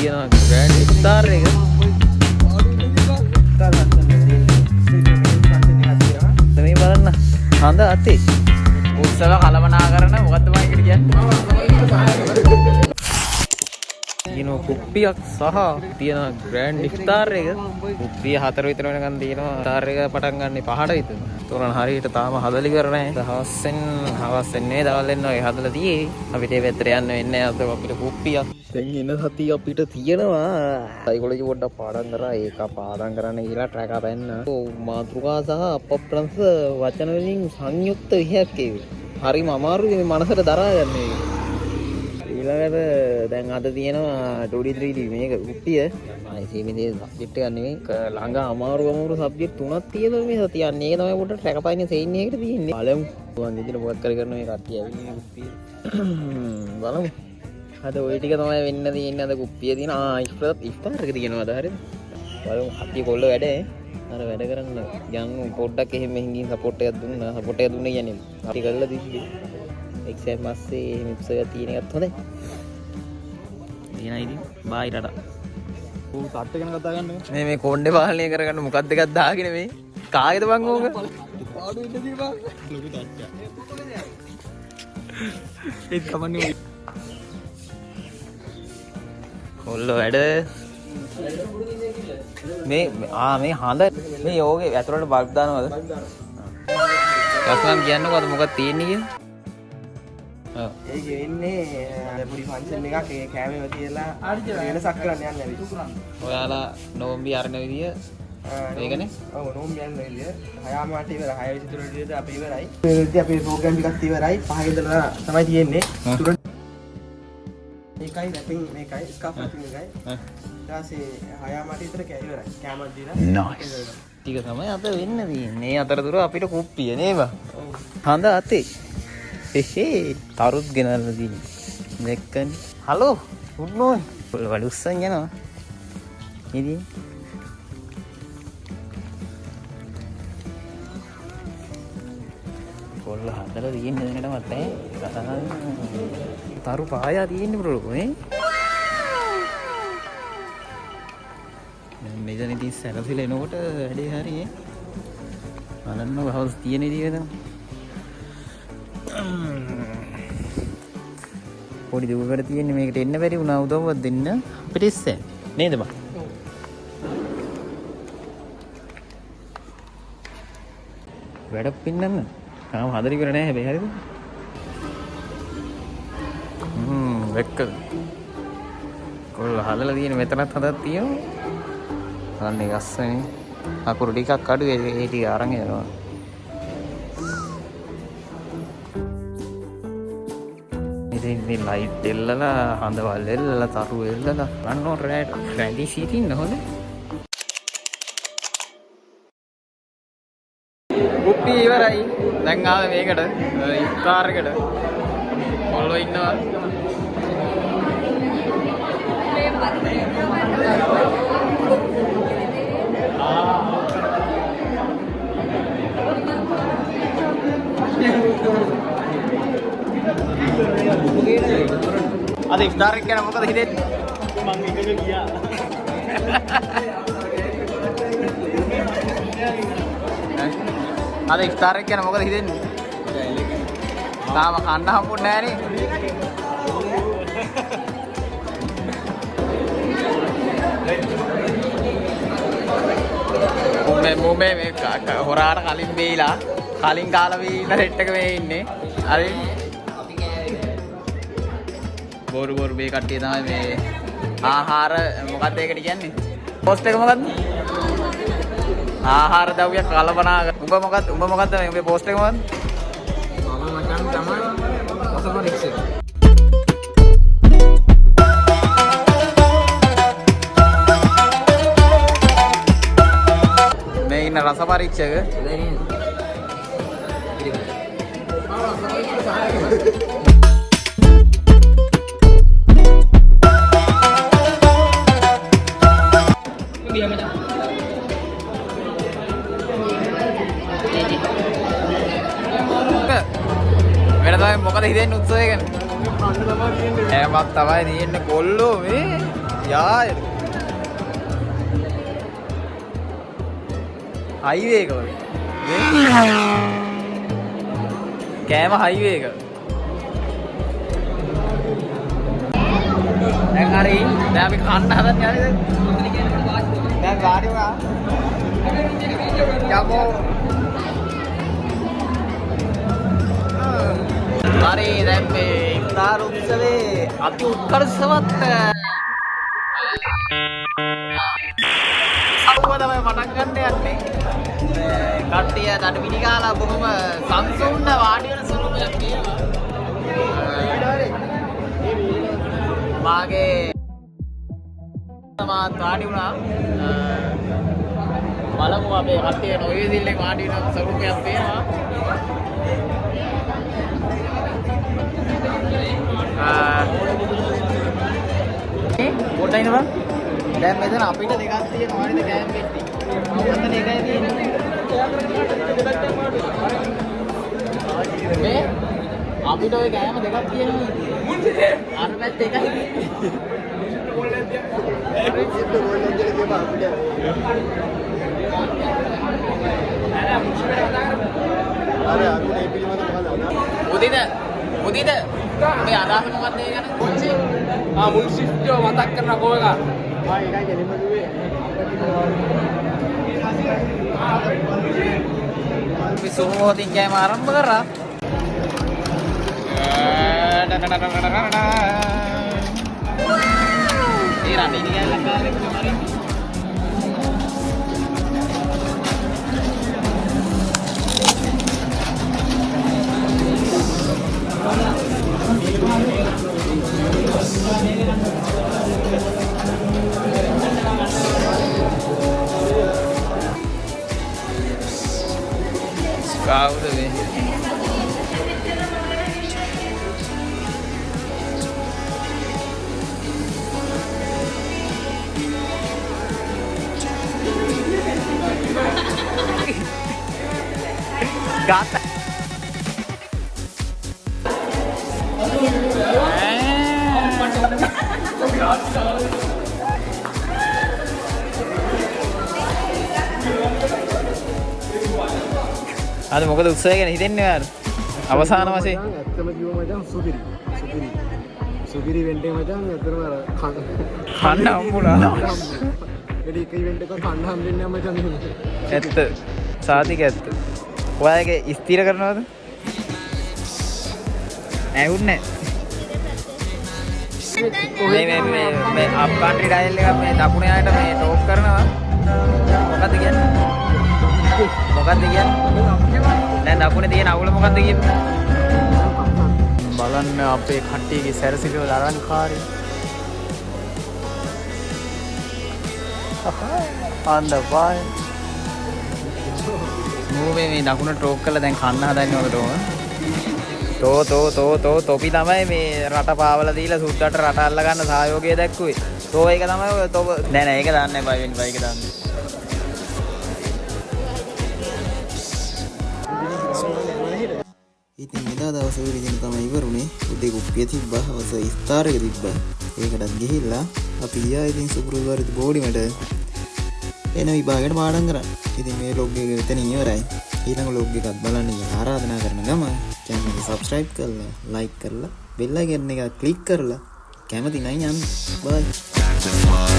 තියෙනවා ග්‍රෑන්ඩ් ඉෆ්තාර් එක. මේ බලන්න හඳ අතේ උත්සව කලමනාකරන මොකද්ද මම ඒකට කියන්නේ? දිනෝ කුප්පියක් සහ තියෙන ග්‍රෑන්ඩ් ඉෆ්තාර් එක. කුප්පිය 4 විතර වෙනකන් තියෙනවා. ඉෆ්තාර් එක පටන් ගන්න 5ට විතර. තෝරන හරියට තාම හදලි කරන්නේ නැහැ. හවස් වෙන්නේ දවල් වෙන්න වගේ හදලා තියෙයි. අපිට ඒ පැත්තට යන්න වෙන්නේ නැහැ. අපිට කුප්පියක්. දැන් එන සතිය අපිට තියෙනවා. සයිකොලොජි පොඩ්ඩක් පාඩම් කරා. ඒක පාඩම් කරන්න කියලා ට්‍රැක් අපෙන්න. මාතෘකා සහ අපප්‍රංශ වචන වලින් සංයුක්ත විහයක් ඒක. හරිම අමාරුයි මේ මනසට දරා ගන්න එක. ඊළඟට දැන් අද තියෙනවා 2D 3D මේක කුප්පිය. සීමිතේ සබ්ජෙක්ට් එක නෙමෙයි ළඟ අමාරු සබ්ජෙක්ට් තුනක් තියෙනවා මේ සතිය. අන්න ඒක තමයි පොඩ්ඩක් ට්‍රැක් අපයිනේ සෙයින් එකකට තියෙන්නේ. බලමු. මම දෙදින මොකක් කරන මේ කට්ටිය ඇවිල්ලා කුප්පිය. බලමු. අද ওই ටික තමයි වෙන්න තියෙන්නේ. අද කුප්පිය තියෙන ඉෆ්තාර් එක තියෙනවා අද හරියද? බලමු කට්ටිය කොල්ල වැඩේ. අර වැඩ කරන්න යන්න පොඩ්ඩක් එහෙම මෙහින් ගිහින් සපෝට් එකක් දුන්නා. සපෝට් එකක් දුන්නේ කියන්නේ අපි කරලා තිබ්බේ. එක්සෑම් මාසේ මික්ස් එක තියෙන එකත් හොඳයි. එනයි ඉතින් බාහිරට. ඌ සට් එක ගැන කතා ගන්න. මේ කොණ්ඩේ පාලනය කරගන්න මොකක්ද එකක් දාගෙන මේ. කාගේද බං ඕක? පාඩු ඉන්න දීපන්. ලොකු තාච්චා. ඒක කමන්නේ. කොල්ලෝ වැඩ. මේ මේ හඳ මේ යෝගේ ඇතුළට බල්බ් දානවද? රස්නම් කියන්නකෝ අද මොකක්ද තියෙන්නේ කියලා? ඒක වෙන්නේ පොඩි ෆන්ක්ෂන් එකක් ඒ කෑමේව තියලා වෙනසක් කරන්න යන්න ඇවි. ඔයාලා නොම්බි අරන විදිය මේකනේ. ඔව් නොම්බි යන විදිය 6 මාට ඉවරයි. 6 23 විදියට අපි ඉවරයි. මේ විදිය අපේ ප්‍රෝග්‍රෑම් ටිකක් ඉවරයි. 5 ඉඳලා තමයි තියෙන්නේ. මේකයි රැපින් මේකයි ස්කාෆ් රැපින් එකයි. ඊට පස්සේ 6 මාට විතර ඉවරයි. කෑමක් දීලා. නයිස්. ටික තමයි අද වෙන්න තියෙන්නේ. අතරතුර අපිට කුප්පිය නේද? ඔව්. හඳ අතේ. එහේ තරුත් ගෙනල්ලා තියෙන්නේ. දැක්කනේ. Hello good morning. වලුස්සන් යනවා. ඉතින් කොල්ල හදලා තියෙන්නේ දැනටමත් ඈ. තරු පායා තියෙන්නේ බ්‍රෝ නේ. දැන් මෙතන ඉතින් සැලසිලා එනකොට වැඩේ හරියේ. බලන්න හවස් තියෙන ඉතින් පොඩි දුවකට තියෙන්නේ මේකට එන්න බැරි වුණා උදව්වක් දෙන්න අපිට ඉස්සෙන් නේද බං? වැඩ පින්නන්න. තාම හදලා ඉවර නෑ හැබැයි හරිද? වෙක්ක. කොල්ල හදලා තියෙන මෙතනත් හදලා තියෙනවා. අනේ ගස්සනේ. අකුරු ටිකක් අඩු ඒ ටික අරන් යනවා. ඉතින් ලයිට් එල්ලලා හඳවල් එල්ලලා තරු එල්ලලා ගන්නෝ රැට රැඳි සිටින්න හොඳ. කුප්පිය ඉවරයි. දැන් ආවේ මේකට ඉෆ්තාර් එකට. කොල්ලෝ ඉන්නවා. අද ඉෆ්තාර් එක ගැන මොකද හිතෙන්නේ? මම එකක ගියා. අද ඉෆ්තාර් එක ගැන මොකද හිතෙන්නේ? තාම කන්න හම්බුන්නේ නැහැ නේ. මොමේ මේ හොරාට කලින් බීලා කලින් කාලා බීලා රෙට් එක මේ ඉන්නේ. හරි. බොරු මේ කට්ටිය තමයි මේ ආහාර මොකක්ද ඒකට කියන්නේ? පෝස්ට් එක මොකක්ද? ආහාර ද්‍රව්‍ය කලබනා. උඹ මොකක්ද මේ උඹේ පෝස්ට් එක මොකක්ද? මම මචං තමයි රසම රික්ෂේ. මේ ඉන්න රස පරීක්ෂක වෙනදාම මොකද හිතෙන්නේ උත්සවය ගැන? හැමක් තමයි තියෙන්නේ කොල්ලෝ මේ යා හයිවේ එක වගේ. කෑම හයිවේ එක. දැන් හරි. දැන් අපි කන්න හදන්නේ හරිද? දැන් ගාඩි වුණා. යකෝ. හරි දැන් මේ ඉෆ්තාර් උත්සවයේ අති උත්කර්ෂවත් අවුවදම පටන් ගන්න යන්නේ. කට්ටිය දඩ මිනි ගාලා බොහොම සංසුන්ව වාඩි වෙන ස්වරූපයක් තියෙනවා. මාගේ මාත් වාඩි වුණා. බලමු අපේ කට්ටිය නොයවිදිල්ලෙන් වාඩි වෙන ස්වරූපයක් තියෙනවා. පොඩ්ඩයි නම දැන් මෙතන අපිට දෙකක් තියෙනවා හරිද කෑම පෙට්ටි. අවුත්තන එකයි තියෙන්නේ. මේ අපිට ওই කෑම දෙකක් තියෙනවා. අර පැත්තේ එකයි. උදිද මේ අදහස මොකක්ද ඒ ගැන? මුන්සි මුන්සිප්ටෝ මතක් කරන කෝ එක. ඒකයි ගෙලින්ම කිව්වේ. අපි සෝමෝතින් කෑම ආරම්භ කරා. ඒ රණි නිකන් කාලෙක මරින්. Kau tu ni. Gata. අද මොකද උත්සවය ගැන හිතෙන්නේ ඔයාලා? අවසාන වශයෙන් ඇත්තම කිව්ව මචං සුපිරි ඉවෙන්ට් එක මචං ඇත්තටම අර කන්න හම්බුණා. වැඩි එක ඉවෙන්ට් එකක් කන්න හම්බෙන්නේ නැහැ මචං. ඇත්ත. සාතික ඇත්ත. ඔයාගේ ස්ථිර කරනවද? ඇහුන්නේ නැහැ. මේ අප් කන්ට්‍රි ඩයල් එකක් මේ දකුණ යායට මේ ටෝක් කරනවා. මොකද්ද කියන්නේ? මොකද්ද කියන්නේ? දැන් දකුණේ තියෙන අවුල මොකද්ද කියන්නේ? බලන්න අපේ කට්ටියගේ සැරසිලිවල අලංකාරය. අඬපාය. මූවේ මේ දකුණ ටෝක් කරලා දැන් කන්න හදන්නේ ඔකට තෝපි තමයි මේ රට පාවලා දීලා සුද්දට රට අල්ල ගන්න සහයෝගය දැක්කුවේ. තෝ ඒක තමයි ඔය තෝ නෑ ඒක දාන්නේ බයි වෙන්න බයික දාන්නේ. ඉතින් එදා දවසේ විදිහට තමයි ඉවරුනේ. උදේ කුප්පිය තිබ්බා, හවස ඉස්තාර එක තිබ්බා. ඒකටත් ගිහිල්ලා අපි ගියා ඉතින් සුපුරුදුවරිත බෝඩිමට එන විභාගයට පාඩම් කරන්න. ඉතින් මේ vlog එක එතනින් ඉවරයි. ඊළඟ vlog එකක් බලන්න ආරාධනා කරන ගම channel එක subscribe කරලා, like කරලා, bell icon එක click කරලා කැමති නම් යන්න. bye.